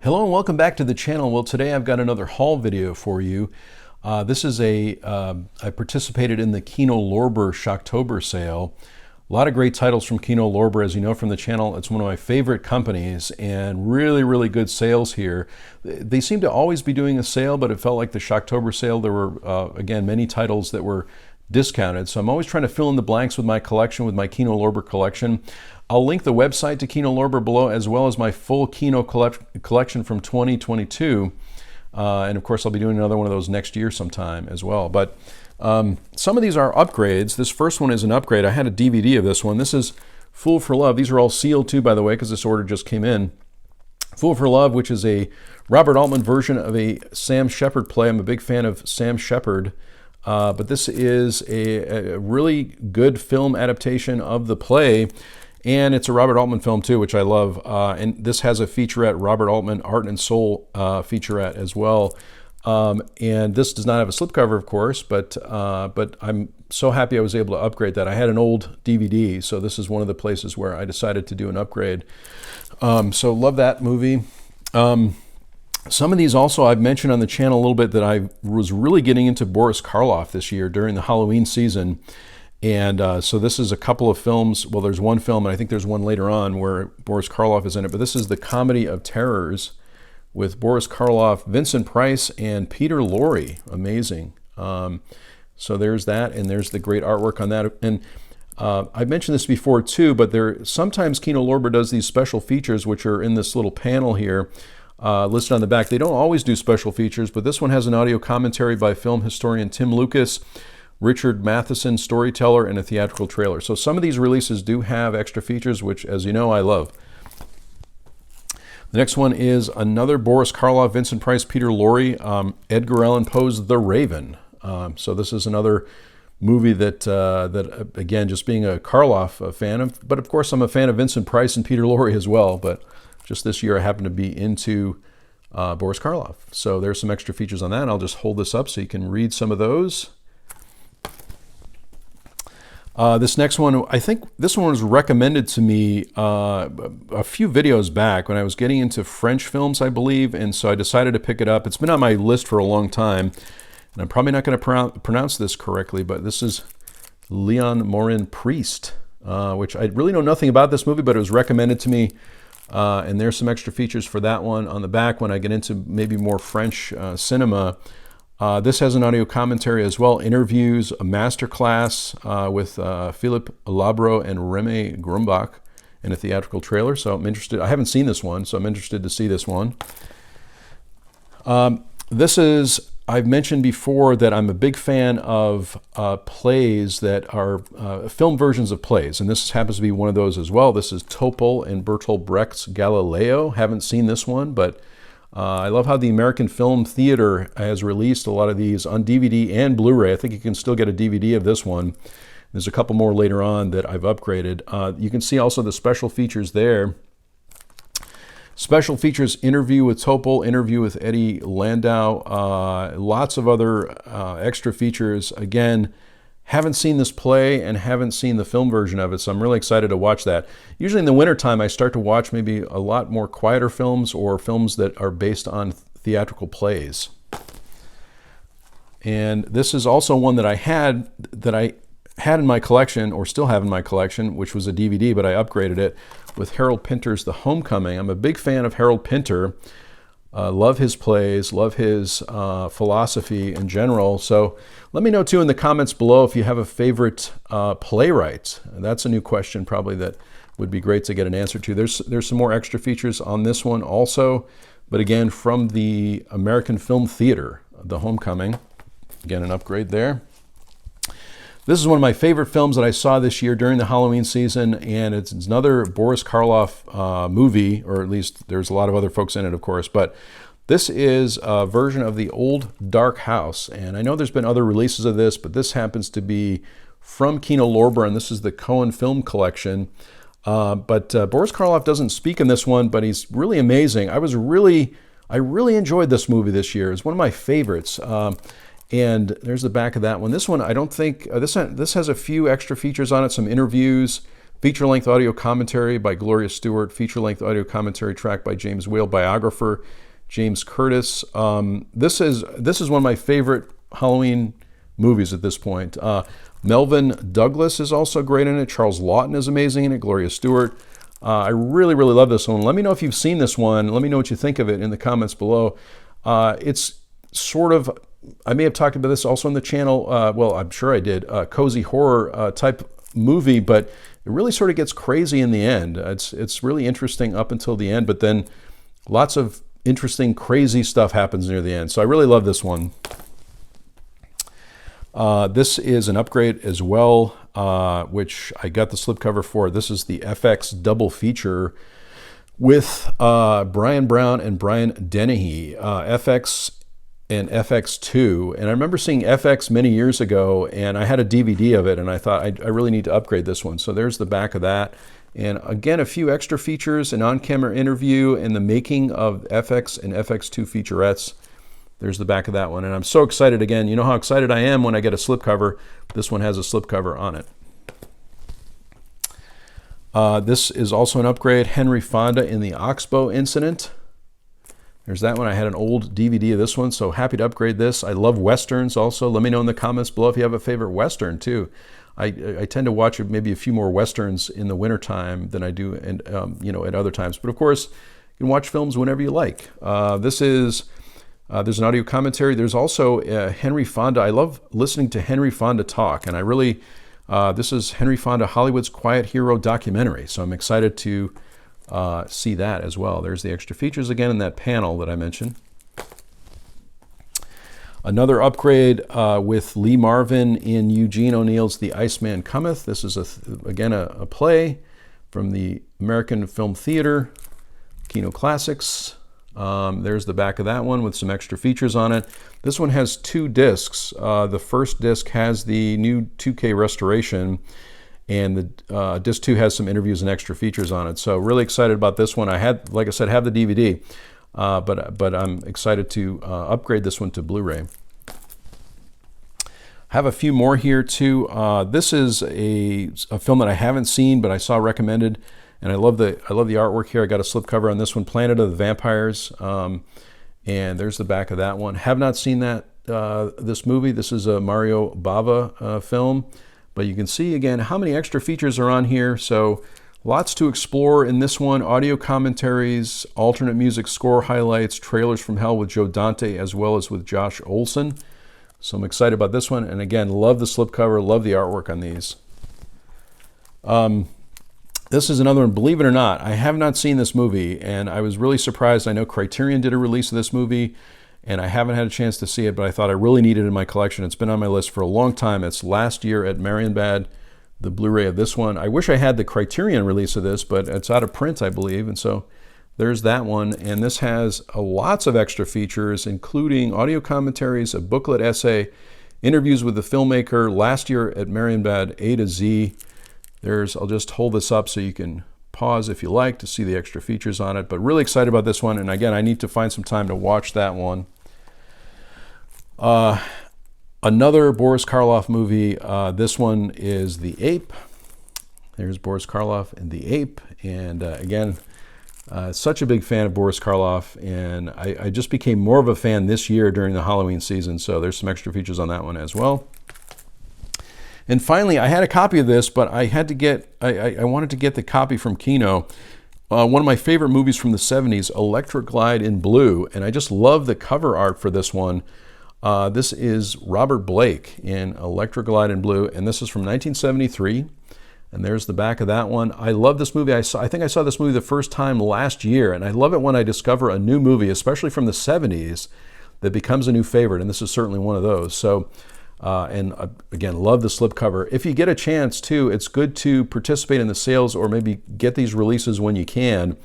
Hello and welcome back to the channel. Well, today I've got another haul video for you. This is I participated in the Kino Lorber Shocktober sale. A lot of great titles from Kino Lorber, as you know from the channel. It's one of my favorite companies and really good sales here. They seem to always be doing a sale, but it felt like the Shocktober sale, there were, again, many titles that were discounted. So I'm always trying to fill in the blanks with my collection, with my Kino Lorber collection. I'll link the website to Kino Lorber below, as well as my full Kino collection from 2022. And of course, I'll be doing another one of those next year sometime as well. But some of these are upgrades. This first one is an upgrade. I had a DVD of this one. This is Fool for Love. These are all sealed too, by the way, because this order just came in. Fool for Love, which is a Robert Altman version of a Sam Shepard play. I'm a big fan of Sam Shepard. But this is a really good film adaptation of the play. And it's a Robert Altman film too, which I love. And this has a featurette, Robert Altman Art and Soul featurette as well. And this does not have a slipcover, of course, but I'm so happy I was able to upgrade that. I had an old DVD, so this is one of the places where I decided to do an upgrade. So love that movie. Some of these also I've mentioned on the channel a little bit, that I was really getting into Boris Karloff this year during the Halloween season. And so this is a couple of films. Well, there's one film, and I think there's one later on where Boris Karloff is in it. But this is the Comedy of Terrors with Boris Karloff, Vincent Price, and Peter Lorre. Amazing. So there's that, and there's the great artwork on that. And I've mentioned this before too, but sometimes Kino Lorber does these special features, which are in this little panel here, listed on the back. They don't always do special features, but this one has an audio commentary by film historian Tim Lucas, Richard Matheson, storyteller, and a theatrical trailer. So some of these releases do have extra features, which, as you know, I love. The next one is another Boris Karloff, Vincent Price, Peter Lorre, Edgar Allan Poe's The Raven. So this is another movie that again, just being a Karloff fan of, but of course I'm a fan of Vincent Price and Peter Lorre as well, but just this year I happen to be into Boris Karloff. So there's some extra features on that. I'll just hold this up so you can read some of those. This next one, I think this one was recommended to me a few videos back when I was getting into French films, I believe, and so I decided to pick it up. It's been on my list for a long time, and I'm probably not going to pronounce this correctly, but this is Leon Morin Priest, which I really know nothing about this movie, but it was recommended to me, and there's some extra features for that one on the back when I get into maybe more French cinema. This has an audio commentary as well, interviews, a masterclass with Philippe Labro and Remy Grumbach, and a theatrical trailer. So I'm interested. I haven't seen this one, so I'm interested to see this one. I've mentioned before that I'm a big fan of plays that are film versions of plays, and this happens to be one of those as well. This is Topol and Bertolt Brecht's Galileo. Haven't seen this one, but I love how the American Film Theater has released a lot of these on DVD and Blu-ray. I think you can still get a DVD of this one. There's a couple more later on that I've upgraded. You can see also the special features there. Special features: interview with Topol, interview with Eddie Landau, lots of other extra features. Again, haven't seen this play and haven't seen the film version of it, so I'm really excited to watch that. Usually in the wintertime, I start to watch maybe a lot more quieter films or films that are based on theatrical plays. And this is also one that I had in my collection, or still have in my collection, which was a DVD, but I upgraded it with Harold Pinter's The Homecoming. I'm a big fan of Harold Pinter. Love his plays, love his philosophy in general. So let me know too in the comments below if you have a favorite playwright. That's a new question probably that would be great to get an answer to. There's some more extra features on this one also, but again, from the American Film Theater, The Homecoming. Again, an upgrade there. This is one of my favorite films that I saw this year during the Halloween season, and it's another Boris Karloff movie, or at least there's a lot of other folks in it, of course, but this is a version of The Old Dark House, and I know there's been other releases of this, but this happens to be from Kino Lorber, and this is the Cohen Film Collection. But Boris Karloff doesn't speak in this one, but he's really amazing. I really enjoyed this movie this year. It's one of my favorites. And there's the back of that one. This one, I don't think, this has a few extra features on it, some interviews, feature-length audio commentary by Gloria Stewart, feature-length audio commentary track by James Whale, biographer James Curtis. This is one of my favorite Halloween movies at this point. Melvin Douglas is also great in it. Charles Lawton is amazing in it. Gloria Stewart. I really, really love this one. Let me know if you've seen this one. Let me know what you think of it in the comments below. It's sort of, I may have talked about this also on the channel. Well, I'm sure I did. Cozy horror type movie, but it really sort of gets crazy in the end. It's really interesting up until the end, but then lots of interesting, crazy stuff happens near the end. So I really love this one. This is an upgrade as well, which I got the slipcover for. This is the FX double feature with Brian Brown and Brian Dennehy, FX and FX2. And I remember seeing FX many years ago, and I had a DVD of it, and I thought I really need to upgrade this one. So there's the back of that. And again, a few extra features, an on-camera interview, and the making of FX and FX2 featurettes. There's the back of that one. And I'm so excited again. You know how excited I am when I get a slipcover. This one has a slipcover on it. This is also an upgrade. Henry Fonda in the Oxbow incident. There's that one. I had an old DVD of this one, so happy to upgrade this. I love Westerns also. Let me know in the comments below if you have a favorite Western too. I tend to watch maybe a few more Westerns in the wintertime than I do at other times. But of course, you can watch films whenever you like. There's an audio commentary. There's also Henry Fonda. I love listening to Henry Fonda talk, and I really, this is Henry Fonda, Hollywood's Quiet Hero documentary. So I'm excited to see that as well. There's the extra features again in that panel that I mentioned. Another upgrade with Lee Marvin in Eugene O'Neill's The Iceman Cometh. This is, again, a play from the American Film Theater, Kino Classics. There's the back of that one with some extra features on it. This one has 2 discs. The first disc has the new 2K restoration, and the disc 2 has some interviews and extra features on it. So really excited about this one. I had, like I said, have the DVD, but I'm excited to upgrade this one to Blu-ray. Have a few more here too. This is a film that I haven't seen, but I saw recommended, and I love the artwork here. I got a slipcover on this one, Planet of the Vampires, and there's the back of that one. Have not seen this movie. This is a Mario Bava film. But you can see again how many extra features are on here. So lots to explore in this one. Audio commentaries, alternate music score highlights, trailers from hell with Joe Dante as well as with Josh Olson. So I'm excited about this one. And again, love the slipcover, love the artwork on these. This is another one, believe it or not, I have not seen this movie, and I was really surprised. I know Criterion did a release of this movie, and I haven't had a chance to see it, but I thought I really needed it in my collection. It's been on my list for a long time. It's Last Year at Marienbad, the Blu-ray of this one. I wish I had the Criterion release of this, but it's out of print, I believe, and so there's that one. And this has lots of extra features, including audio commentaries, a booklet essay, interviews with the filmmaker, Last Year at Marienbad, A to Z. I'll just hold this up so you can pause if you like to see the extra features on it, but really excited about this one. And again, I need to find some time to watch that one. Another Boris Karloff movie. This one is The Ape. There's Boris Karloff and The Ape. And again, such a big fan of Boris Karloff, and I just became more of a fan this year during the Halloween season. So there's some extra features on that one as well. And finally, I had a copy of this, but I had to get, I wanted to get the copy from Kino. One of my favorite movies from the 70s, Electric Glide in Blue, and I just love the cover art for this one. This is Robert Blake in Electric Glide in Blue, and this is from 1973. And there's the back of that one. I love this movie. I think I saw this movie the first time last year, and I love it when I discover a new movie, especially from the 70s, that becomes a new favorite, and this is certainly one of those. So. Again, love the slipcover. If you get a chance too, it's good to participate in the sales or maybe get these releases when you can,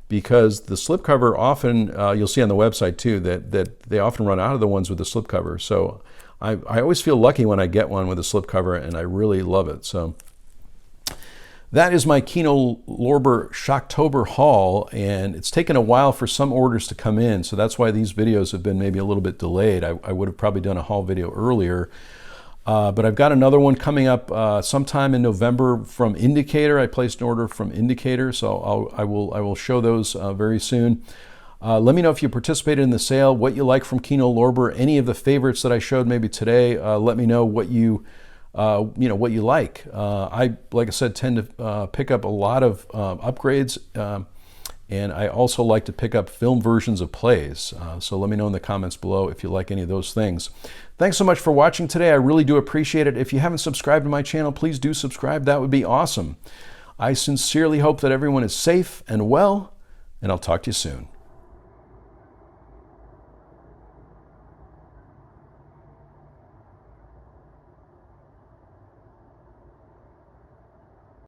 because the slipcover often, you'll see on the website too, that they often run out of the ones with the slipcover. So I always feel lucky when I get one with a slipcover, and I really love it. So that is my Kino Lorber Shocktober haul, and it's taken a while for some orders to come in, so that's why these videos have been maybe a little bit delayed. I would have probably done a haul video earlier. But I've got another one coming up sometime in November from Indicator. I placed an order from Indicator, so I will show those very soon. Let me know if you participated in the sale, what you like from Kino Lorber, any of the favorites that I showed maybe today. Let me know what you what you like. Like I said, tend to pick up a lot of upgrades, and I also like to pick up film versions of plays. So let me know in the comments below if you like any of those things. Thanks so much for watching today. I really do appreciate it. If you haven't subscribed to my channel, please do subscribe. That would be awesome. I sincerely hope that everyone is safe and well, and I'll talk to you soon.